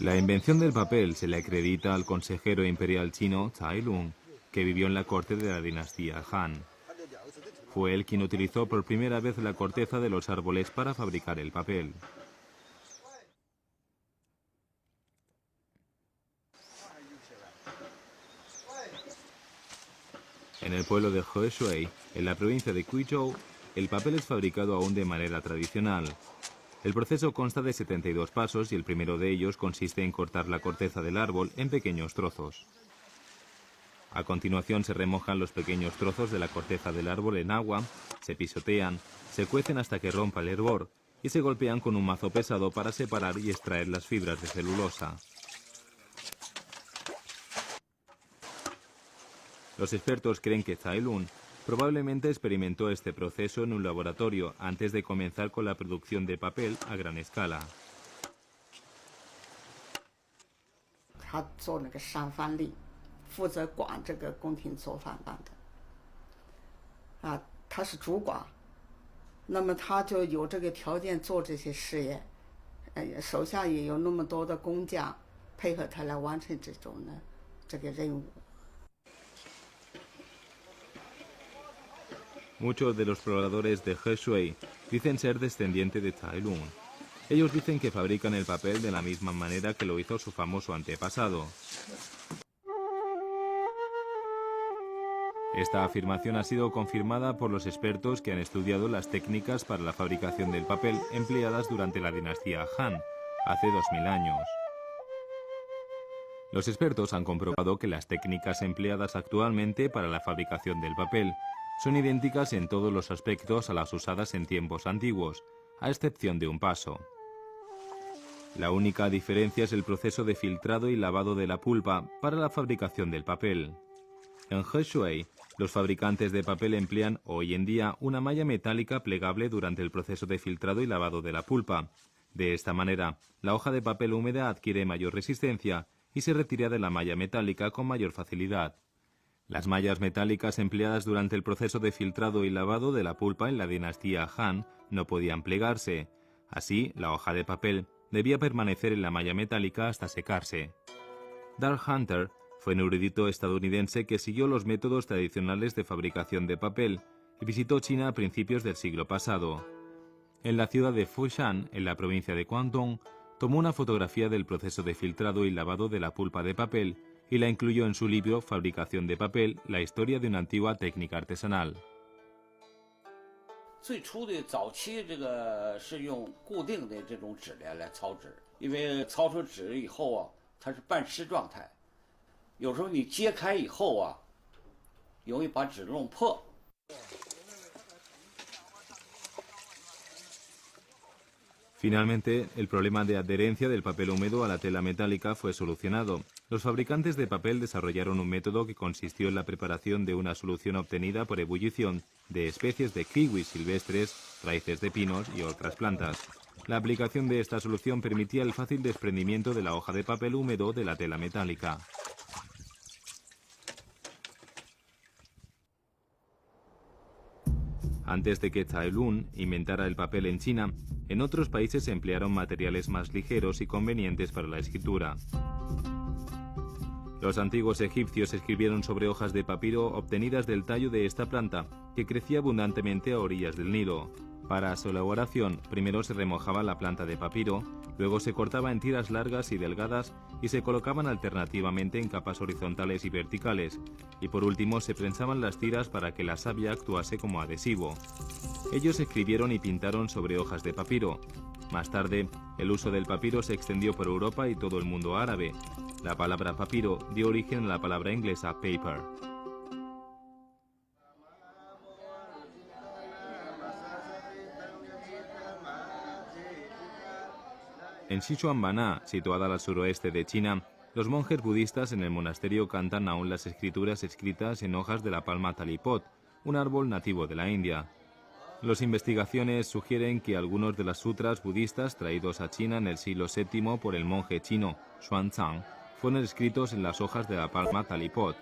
La invención del papel se le acredita al consejero imperial chino Cai Lung, que vivió en la corte de la dinastía Han. Fue él quien utilizó por primera vez la corteza de los árboles para fabricar el papel. En el pueblo de Heshui, en la provincia de Guizhou, el papel es fabricado aún de manera tradicional. El proceso consta de 72 pasos y el primero de ellos consiste en cortar la corteza del árbol en pequeños trozos. A continuación se remojan los pequeños trozos de la corteza del árbol en agua, se pisotean, se cuecen hasta que rompa el hervor y se golpean con un mazo pesado para separar y extraer las fibras de celulosa. Los expertos creen que Cai Lung probablemente experimentó este proceso en un laboratorio antes de comenzar con la producción de papel a gran escala. Muchos de los pobladores de Heshui dicen ser descendientes de Cai Lung. Ellos dicen que fabrican el papel de la misma manera que lo hizo su famoso antepasado. Esta afirmación ha sido confirmada por los expertos que han estudiado las técnicas para la fabricación del papel empleadas durante la dinastía Han, hace 2000 años. Los expertos han comprobado que las técnicas empleadas actualmente para la fabricación del papel son idénticas en todos los aspectos a las usadas en tiempos antiguos, a excepción de un paso. La única diferencia es el proceso de filtrado y lavado de la pulpa para la fabricación del papel. En Heshui, los fabricantes de papel emplean hoy en día una malla metálica plegable durante el proceso de filtrado y lavado de la pulpa. De esta manera, la hoja de papel húmeda adquiere mayor resistencia y se retira de la malla metálica con mayor facilidad. Las mallas metálicas empleadas durante el proceso de filtrado y lavado de la pulpa en la dinastía Han no podían plegarse. Así, la hoja de papel debía permanecer en la malla metálica hasta secarse. Dark Hunter fue un erudito estadounidense que siguió los métodos tradicionales de fabricación de papel y visitó China a principios del siglo pasado. En la ciudad de Foshan, en la provincia de Guangdong, tomó una fotografía del proceso de filtrado y lavado de la pulpa de papel y la incluyó en su libro Fabricación de papel, la historia de una antigua técnica artesanal. Finalmente, el problema de adherencia del papel húmedo a la tela metálica fue solucionado. Los fabricantes de papel desarrollaron un método que consistió en la preparación de una solución obtenida por ebullición de especies de kiwis silvestres, raíces de pinos y otras plantas. La aplicación de esta solución permitía el fácil desprendimiento de la hoja de papel húmedo de la tela metálica. Antes de que Cai Lung inventara el papel en China, en otros países se emplearon materiales más ligeros y convenientes para la escritura. Los antiguos egipcios escribieron sobre hojas de papiro obtenidas del tallo de esta planta, que crecía abundantemente a orillas del Nilo. Para su elaboración, primero se remojaba la planta de papiro, luego se cortaba en tiras largas y delgadas y se colocaban alternativamente en capas horizontales y verticales, y por último se prensaban las tiras para que la savia actuase como adhesivo. Ellos escribieron y pintaron sobre hojas de papiro. Más tarde, el uso del papiro se extendió por Europa y todo el mundo árabe. La palabra papiro dio origen a la palabra inglesa paper. En Xishuangbanna, situada al suroeste de China, los monjes budistas en el monasterio cantan aún las escrituras escritas en hojas de la palma talipot, un árbol nativo de la India. Las investigaciones sugieren que algunos de las sutras budistas traídos a China en el siglo VII por el monje chino Xuanzang fueron escritos en las hojas de la palma talipot.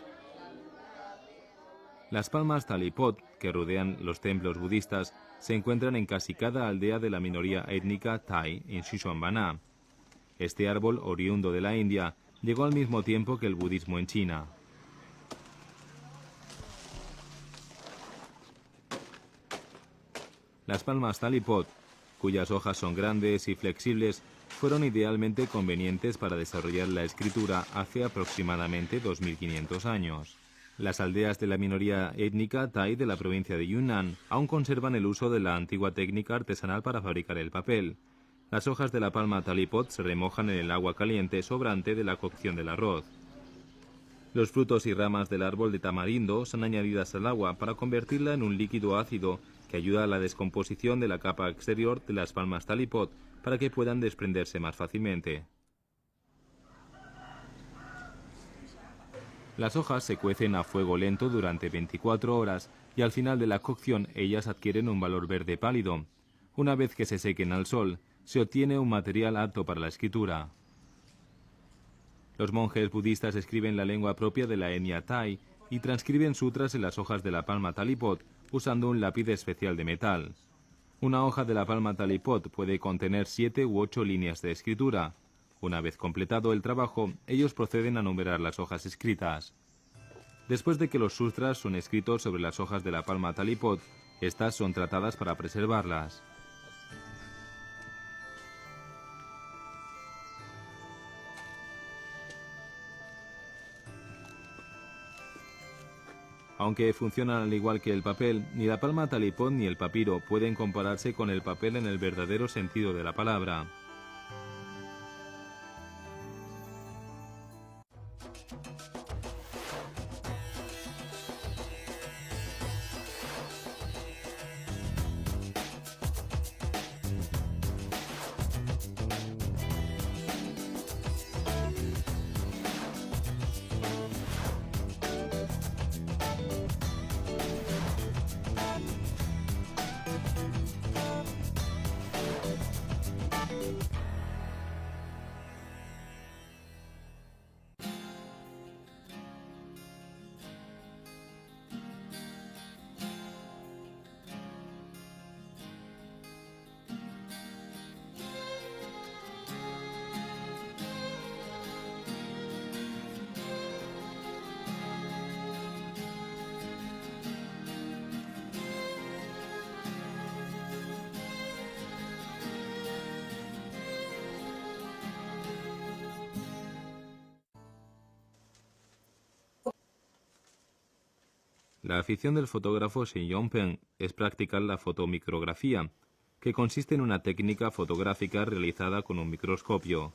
Las palmas talipot, que rodean los templos budistas, se encuentran en casi cada aldea de la minoría étnica Thai en Xishuangbanna. Este árbol, oriundo de la India, llegó al mismo tiempo que el budismo en China. Las palmas talipot, cuyas hojas son grandes y flexibles, fueron idealmente convenientes para desarrollar la escritura hace aproximadamente 2500 años. Las aldeas de la minoría étnica Thai de la provincia de Yunnan aún conservan el uso de la antigua técnica artesanal para fabricar el papel. Las hojas de la palma talipot se remojan en el agua caliente sobrante de la cocción del arroz. Los frutos y ramas del árbol de tamarindo son añadidas al agua para convertirla en un líquido ácido que ayuda a la descomposición de la capa exterior de las palmas talipot para que puedan desprenderse más fácilmente. Las hojas se cuecen a fuego lento durante 24 horas y al final de la cocción ellas adquieren un valor verde pálido. Una vez que se sequen al sol, se obtiene un material apto para la escritura. Los monjes budistas escriben la lengua propia de la etnia Thai y transcriben sutras en las hojas de la palma talipot usando un lápiz especial de metal. Una hoja de la palma talipot puede contener 7 u 8 líneas de escritura. Una vez completado el trabajo, ellos proceden a numerar las hojas escritas. Después de que los sutras son escritos sobre las hojas de la palma talipot, estas son tratadas para preservarlas. Aunque funcionan al igual que el papel, ni la palma talipot ni el papiro pueden compararse con el papel en el verdadero sentido de la palabra. La afición del fotógrafo Shin Yongpeng es practicar la fotomicrografía, que consiste en una técnica fotográfica realizada con un microscopio.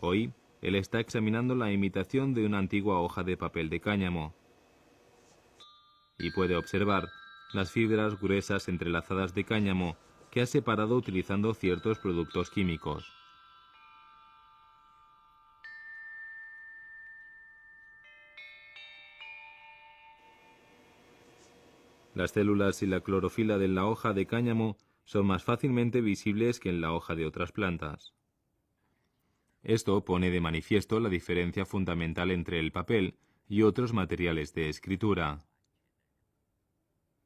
Hoy, él está examinando la imitación de una antigua hoja de papel de cáñamo y puede observar las fibras gruesas entrelazadas de cáñamo que ha separado utilizando ciertos productos químicos. Las células y la clorofila de la hoja de cáñamo son más fácilmente visibles que en la hoja de otras plantas. Esto pone de manifiesto la diferencia fundamental entre el papel y otros materiales de escritura.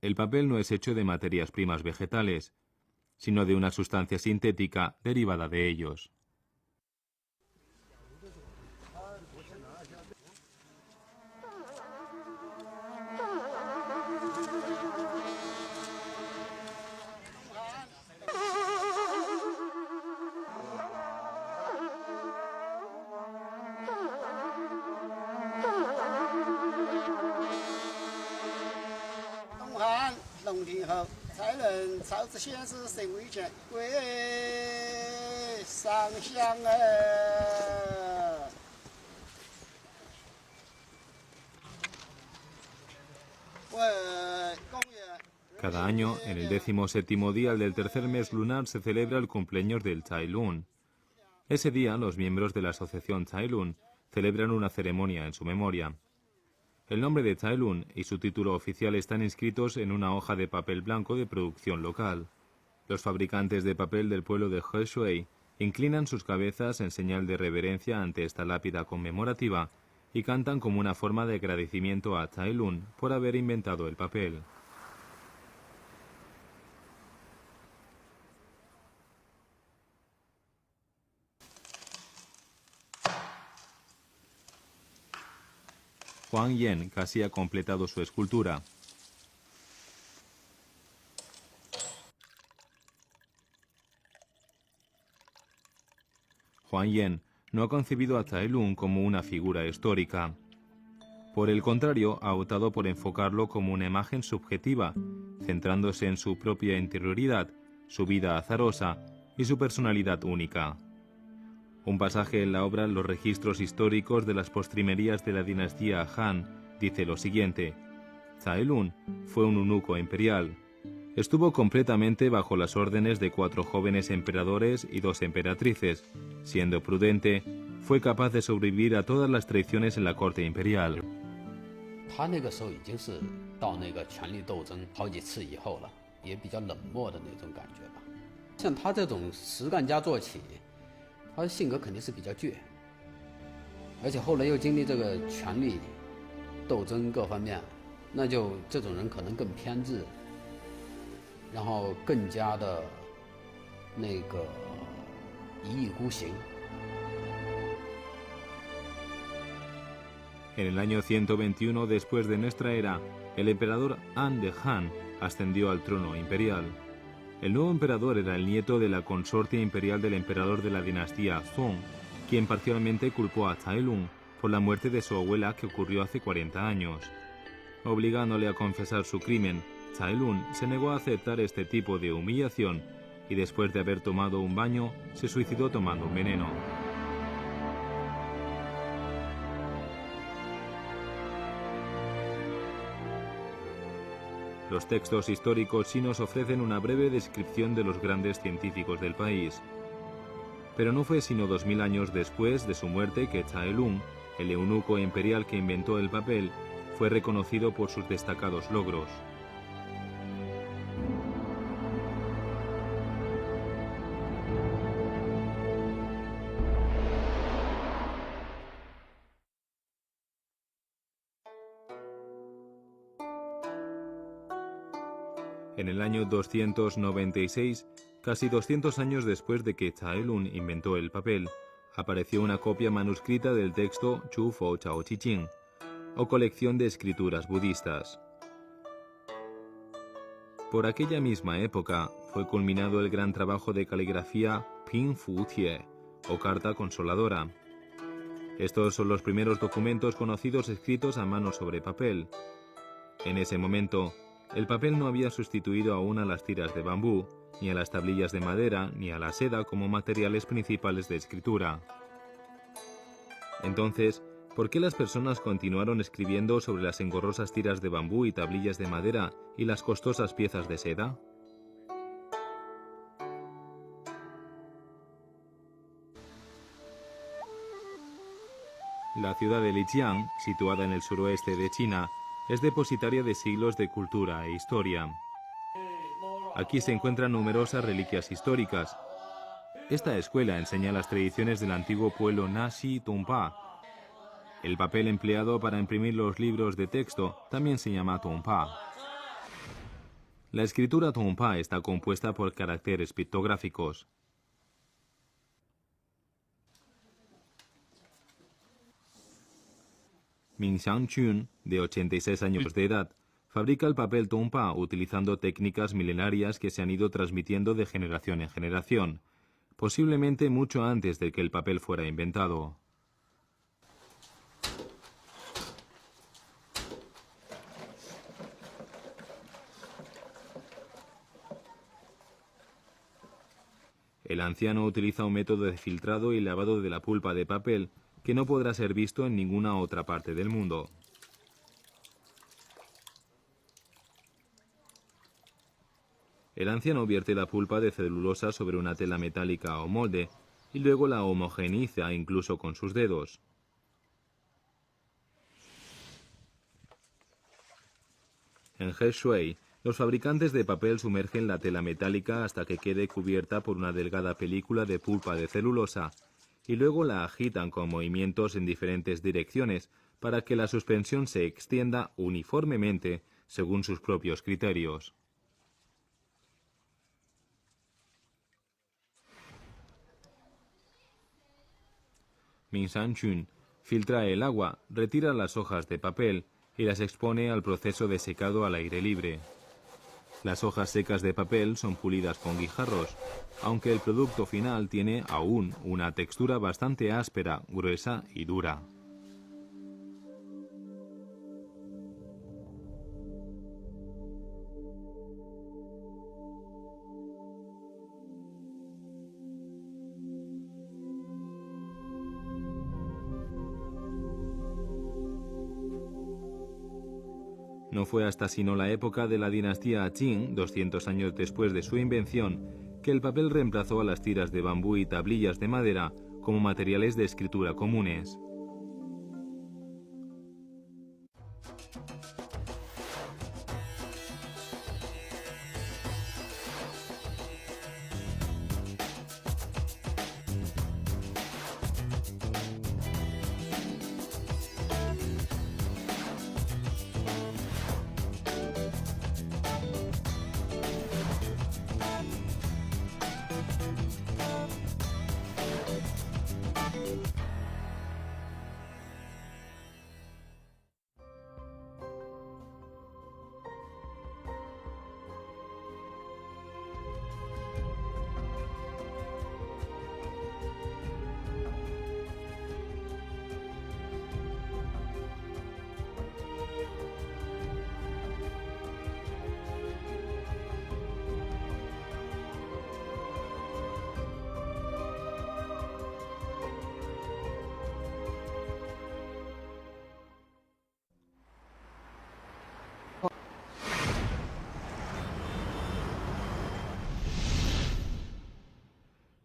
El papel no es hecho de materias primas vegetales, sino de una sustancia sintética derivada de ellos. Cada año, en el 17º día del tercer mes lunar, se celebra el cumpleaños del Tsai Lun. Ese día, los miembros de la asociación Tsai Lun celebran una ceremonia en su memoria. El nombre de Tsai Lun y su título oficial están inscritos en una hoja de papel blanco de producción local. Los fabricantes de papel del pueblo de Heshui inclinan sus cabezas en señal de reverencia ante esta lápida conmemorativa y cantan como una forma de agradecimiento a Tsai Lun por haber inventado el papel. Huang Yan casi ha completado su escultura. Huang Yan no ha concebido a Tsai Lung como una figura histórica. Por el contrario, ha optado por enfocarlo como una imagen subjetiva, centrándose en su propia interioridad, su vida azarosa y su personalidad única. Un pasaje en la obra Los registros históricos de las postrimerías de la dinastía Han dice lo siguiente: Tsai Lung fue un eunuco imperial. Estuvo completamente bajo las órdenes de 4 jóvenes emperadores y 2 emperatrices. Siendo prudente, fue capaz de sobrevivir a todas las traiciones en la corte imperial. 他那个时候已经是到那个权力斗争好几次以后了，也比较冷漠的那种感觉吧。像他这种实干家做起，他的性格肯定是比较倔，而且后来又经历这个权力斗争各方面，那就这种人可能更偏执，然后更加的那个一意孤行。 En el año 121 después de nuestra era, el emperador An de Han ascendió al trono imperial. El nuevo emperador era el nieto de la consorte imperial del emperador de la dinastía Song, quien parcialmente culpó a Tsai Lung por la muerte de su abuela que ocurrió hace 40 años. Obligándole a confesar su crimen, Tsai Lung se negó a aceptar este tipo de humillación y después de haber tomado un baño, se suicidó tomando un veneno. Los textos históricos chinos ofrecen una breve descripción de los grandes científicos del país. Pero no fue sino 2000 años después de su muerte que Tsai Lung, el eunuco imperial que inventó el papel, fue reconocido por sus destacados logros. En el año 296, casi 200 años después de que Tsai Lung inventó el papel, apareció una copia manuscrita del texto Chu Fo Chao Chi Ching, o colección de escrituras budistas. Por aquella misma época fue culminado el gran trabajo de caligrafía Ping Fu Tie, o carta consoladora. Estos son los primeros documentos conocidos escritos a mano sobre papel. En ese momento, el papel no había sustituido aún a las tiras de bambú, ni a las tablillas de madera, ni a la seda como materiales principales de escritura. Entonces, ¿por qué las personas continuaron escribiendo sobre las engorrosas tiras de bambú y tablillas de madera y las costosas piezas de seda? La ciudad de Lijiang, situada en el suroeste de China, es depositaria de siglos de cultura e historia. Aquí se encuentran numerosas reliquias históricas. Esta escuela enseña las tradiciones del antiguo pueblo Naxi Tongpa. El papel empleado para imprimir los libros de texto también se llama Tongpa. La escritura Tongpa está compuesta por caracteres pictográficos. Ming Xiangqun, de 86 años de edad, fabrica el papel Tongpa utilizando técnicas milenarias que se han ido transmitiendo de generación en generación, posiblemente mucho antes de que el papel fuera inventado. El anciano utiliza un método de filtrado y lavado de la pulpa de papel que no podrá ser visto en ninguna otra parte del mundo. El anciano vierte la pulpa de celulosa sobre una tela metálica o molde y luego la homogeneiza incluso con sus dedos. En Heshui, los fabricantes de papel sumergen la tela metálica hasta que quede cubierta por una delgada película de pulpa de celulosa y luego la agitan con movimientos en diferentes direcciones para que la suspensión se extienda uniformemente según sus propios criterios. Ming Xiangqun Filtra el agua, retira las hojas de papel y las expone al proceso de secado al aire libre. Las hojas secas de papel son pulidas con guijarros, aunque el producto final tiene aún una textura bastante áspera, gruesa y dura. No fue hasta sino la época de la dinastía Qing, 200 años después de su invención, que el papel reemplazó a las tiras de bambú y tablillas de madera como materiales de escritura comunes.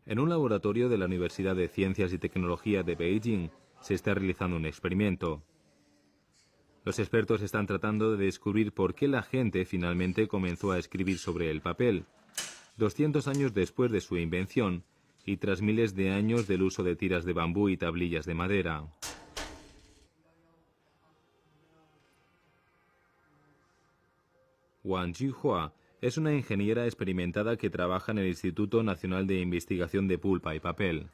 En un laboratorio de la Universidad de Ciencias y Tecnología de Beijing se está realizando un experimento. Los expertos están tratando de descubrir por qué la gente finalmente comenzó a escribir sobre el papel, 200 años después de su invención y tras miles de años del uso de tiras de bambú y tablillas de madera. Wang Jihua es una ingeniera experimentada que trabaja en el Instituto Nacional de Investigación de Pulpa y Papel.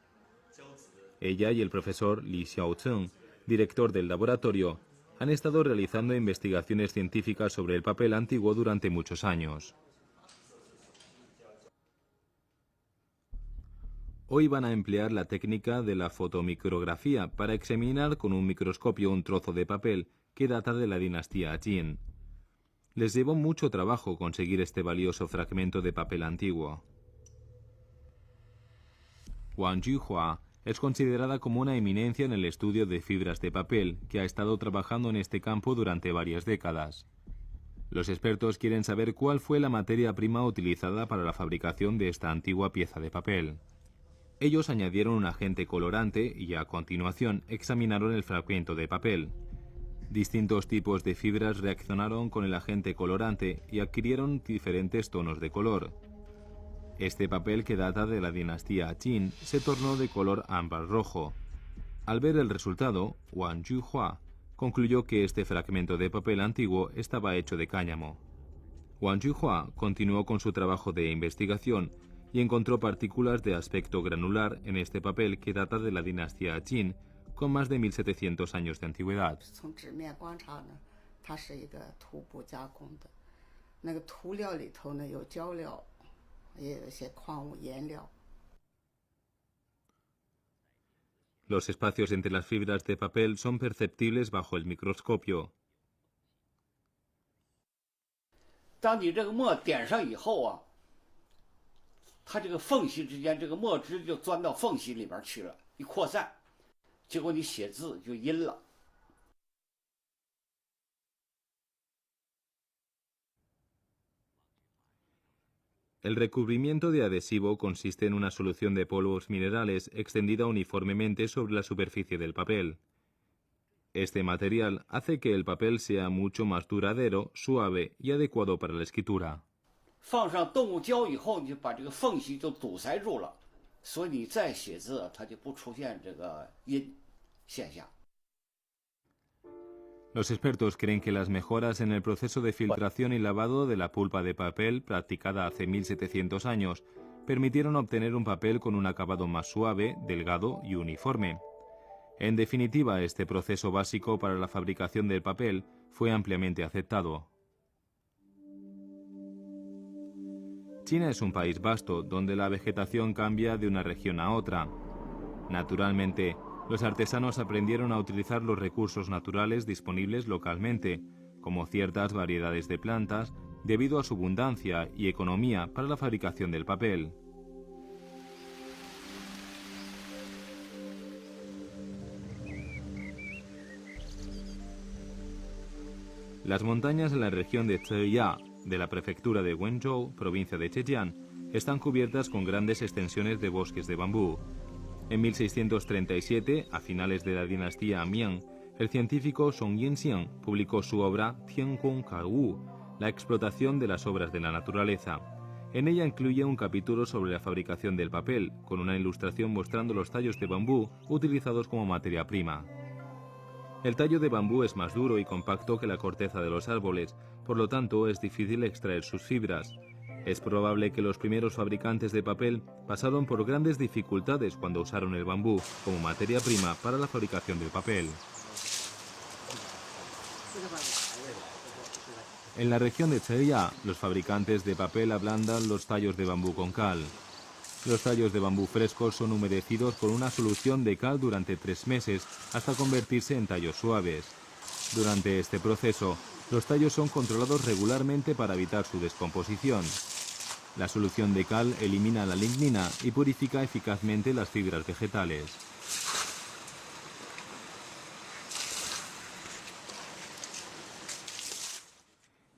Ella y el profesor Li Xiaozheng, director del laboratorio, han estado realizando investigaciones científicas sobre el papel antiguo durante muchos años. Hoy van a emplear la técnica de la fotomicrografía para examinar con un microscopio un trozo de papel que data de la dinastía Qin. Les llevó mucho trabajo conseguir este valioso fragmento de papel antiguo. Wang Jihua es considerada como una eminencia en el estudio de fibras de papel, que ha estado trabajando en este campo durante varias décadas. Los expertos quieren saber cuál fue la materia prima utilizada para la fabricación de esta antigua pieza de papel. Ellos añadieron un agente colorante y a continuación examinaron el fragmento de papel. Distintos tipos de fibras reaccionaron con el agente colorante y adquirieron diferentes tonos de color. Este papel, que data de la dinastía Qin, se tornó de color ámbar rojo. Al ver el resultado, Wang Jihua concluyó que este fragmento de papel antiguo estaba hecho de cáñamo. Wang Jihua continuó con su trabajo de investigación y encontró partículas de aspecto granular en este papel que data de la dinastía Qin, con más de 1700 años de antigüedad. Los espacios entre las fibras de papel son perceptibles bajo el microscopio. 当你这个墨点上以后啊，它这个缝隙之间，这个墨汁就钻到缝隙里边去了，一扩散，结果你写字就阴了。 El recubrimiento de adhesivo consiste en una solución de polvos minerales extendida uniformemente sobre la superficie del papel. Este material hace que el papel sea mucho más duradero, suave y adecuado para la escritura. 放上动物胶以后，你就把这个缝隙就堵塞住了，所以你再写字，它就不出现这个阴现象。 Los expertos creen que las mejoras en el proceso de filtración y lavado de la pulpa de papel, practicada hace 1700 años, permitieron obtener un papel con un acabado más suave, delgado y uniforme. En definitiva, este proceso básico para la fabricación del papel fue ampliamente aceptado. China es un país vasto, donde la vegetación cambia de una región a otra. Naturalmente, los artesanos aprendieron a utilizar los recursos naturales disponibles localmente, como ciertas variedades de plantas, debido a su abundancia y economía para la fabricación del papel. Las montañas en la región de Zhejiang, de la prefectura de Wenzhou, provincia de Zhejiang, están cubiertas con grandes extensiones de bosques de bambú. En 1637, a finales de la dinastía Mian, el científico Song Yinxiang publicó su obra Tiangong Kawu, la explotación de las obras de la naturaleza. En ella incluye un capítulo sobre la fabricación del papel, con una ilustración mostrando los tallos de bambú utilizados como materia prima. El tallo de bambú es más duro y compacto que la corteza de los árboles, por lo tanto es difícil extraer sus fibras. Es probable que los primeros fabricantes de papel pasaron por grandes dificultades cuando usaron el bambú como materia prima para la fabricación del papel. En la región de Zhejiang, los fabricantes de papel ablandan los tallos de bambú con cal. Los tallos de bambú frescos son humedecidos con una solución de cal durante 3 meses hasta convertirse en tallos suaves. Durante este proceso, los tallos son controlados regularmente para evitar su descomposición. La solución de cal elimina la lignina y purifica eficazmente las fibras vegetales.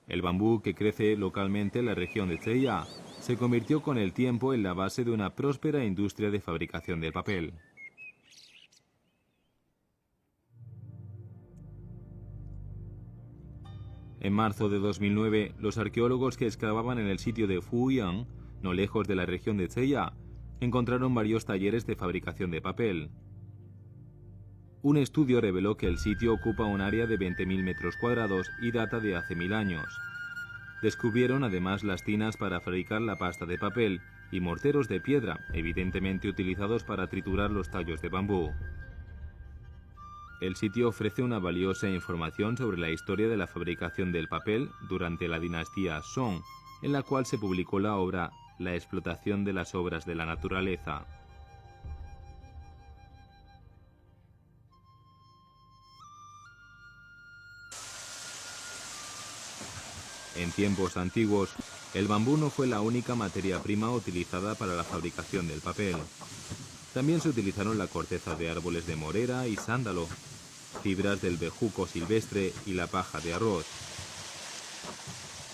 El bambú, que crece localmente en la región de Zhejiang, se convirtió con el tiempo en la base de una próspera industria de fabricación de papel. En marzo de 2009, los arqueólogos que excavaban en el sitio de Fuyang, no lejos de la región de Zhejiang, encontraron varios talleres de fabricación de papel. Un estudio reveló que el sitio ocupa un área de 20.000 metros cuadrados y data de hace 1000 años. Descubrieron además las tinas para fabricar la pasta de papel y morteros de piedra, evidentemente utilizados para triturar los tallos de bambú. El sitio ofrece una valiosa información sobre la historia de la fabricación del papel durante la dinastía Song, en la cual se publicó la obra La explotación de las obras de la naturaleza. En tiempos antiguos, el bambú no fue la única materia prima utilizada para la fabricación del papel. También se utilizaron la corteza de árboles de morera y sándalo, fibras del bejuco silvestre y la paja de arroz.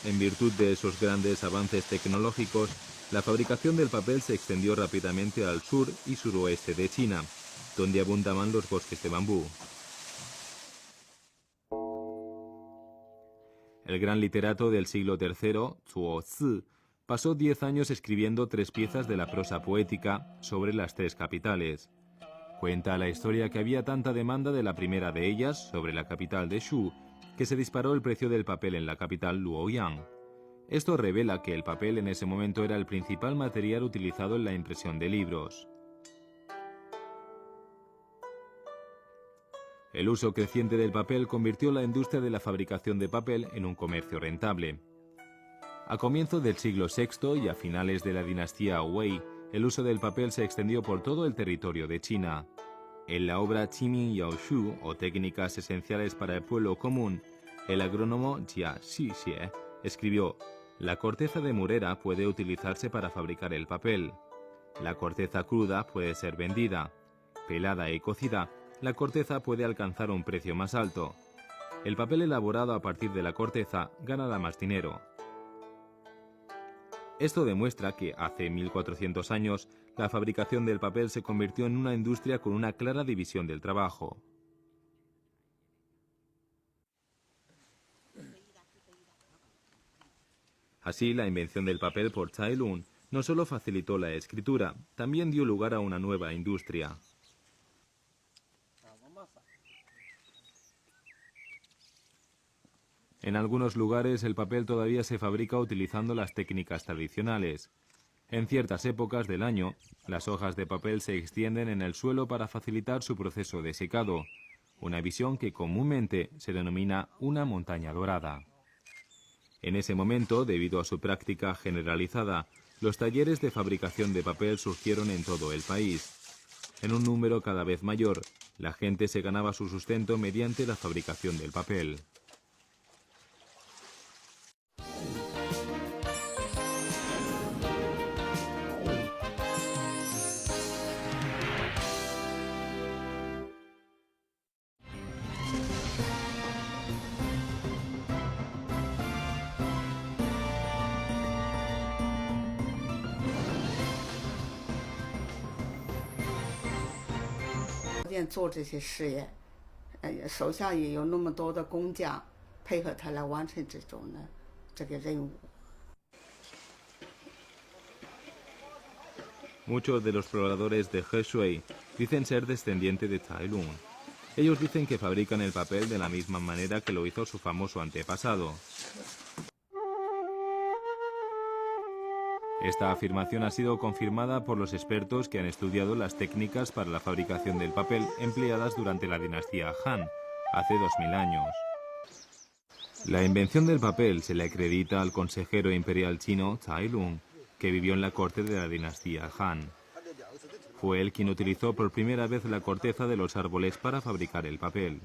En virtud de esos grandes avances tecnológicos, la fabricación del papel se extendió rápidamente al sur y suroeste de China, donde abundaban los bosques de bambú. El gran literato del siglo III, Zuo Zi, pasó 10 años escribiendo 3 piezas de la prosa poética sobre las 3 capitales. Cuenta la historia que había tanta demanda de la primera de ellas, sobre la capital de Shu, que se disparó el precio del papel en la capital Luoyang. Esto revela que el papel en ese momento era el principal material utilizado en la impresión de libros. El uso creciente del papel convirtió la industria de la fabricación de papel en un comercio rentable. A comienzos del siglo VI y a finales de la dinastía Wei, el uso del papel se extendió por todo el territorio de China. En la obra Qimin Yaoshu, o Técnicas esenciales para el pueblo común, el agrónomo Jia Xixie escribió: la corteza de morera puede utilizarse para fabricar el papel. La corteza cruda puede ser vendida. Pelada y cocida, la corteza puede alcanzar un precio más alto. El papel elaborado a partir de la corteza ganará más dinero. Esto demuestra que hace 1400 años la fabricación del papel se convirtió en una industria con una clara división del trabajo. Así, la invención del papel por Cai Lun no solo facilitó la escritura, también dio lugar a una nueva industria. En algunos lugares el papel todavía se fabrica utilizando las técnicas tradicionales. En ciertas épocas del año, las hojas de papel se extienden en el suelo para facilitar su proceso de secado, una visión que comúnmente se denomina una montaña dorada. En ese momento, debido a su práctica generalizada, los talleres de fabricación de papel surgieron en todo el país. En un número cada vez mayor, la gente se ganaba su sustento mediante la fabricación del papel. Muchos de los pobladores de He dicen ser descendientes de Cai Lun. Ellos dicen que fabrican el papel de la misma manera que lo hizo su famoso antepasado. Esta afirmación ha sido confirmada por los expertos que han estudiado las técnicas para la fabricación del papel empleadas durante la dinastía Han, hace 2000 años. La invención del papel se le acredita al consejero imperial chino Cai Lun, que vivió en la corte de la dinastía Han. Fue él quien utilizó por primera vez la corteza de los árboles para fabricar el papel.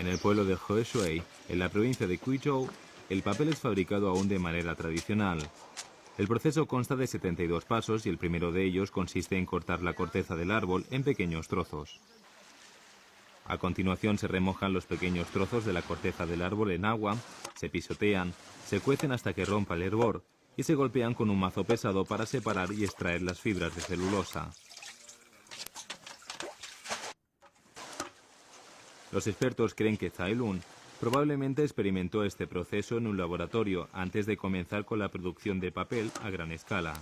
En el pueblo de He, en la provincia de Guizhou, el papel es fabricado aún de manera tradicional. El proceso consta de 72 pasos y el primero de ellos consiste en cortar la corteza del árbol en pequeños trozos. A continuación se remojan los pequeños trozos de la corteza del árbol en agua, se pisotean, se cuecen hasta que rompa el hervor y se golpean con un mazo pesado para separar y extraer las fibras de celulosa. Los expertos creen que Cai Lun probablemente experimentó este proceso en un laboratorio antes de comenzar con la producción de papel a gran escala.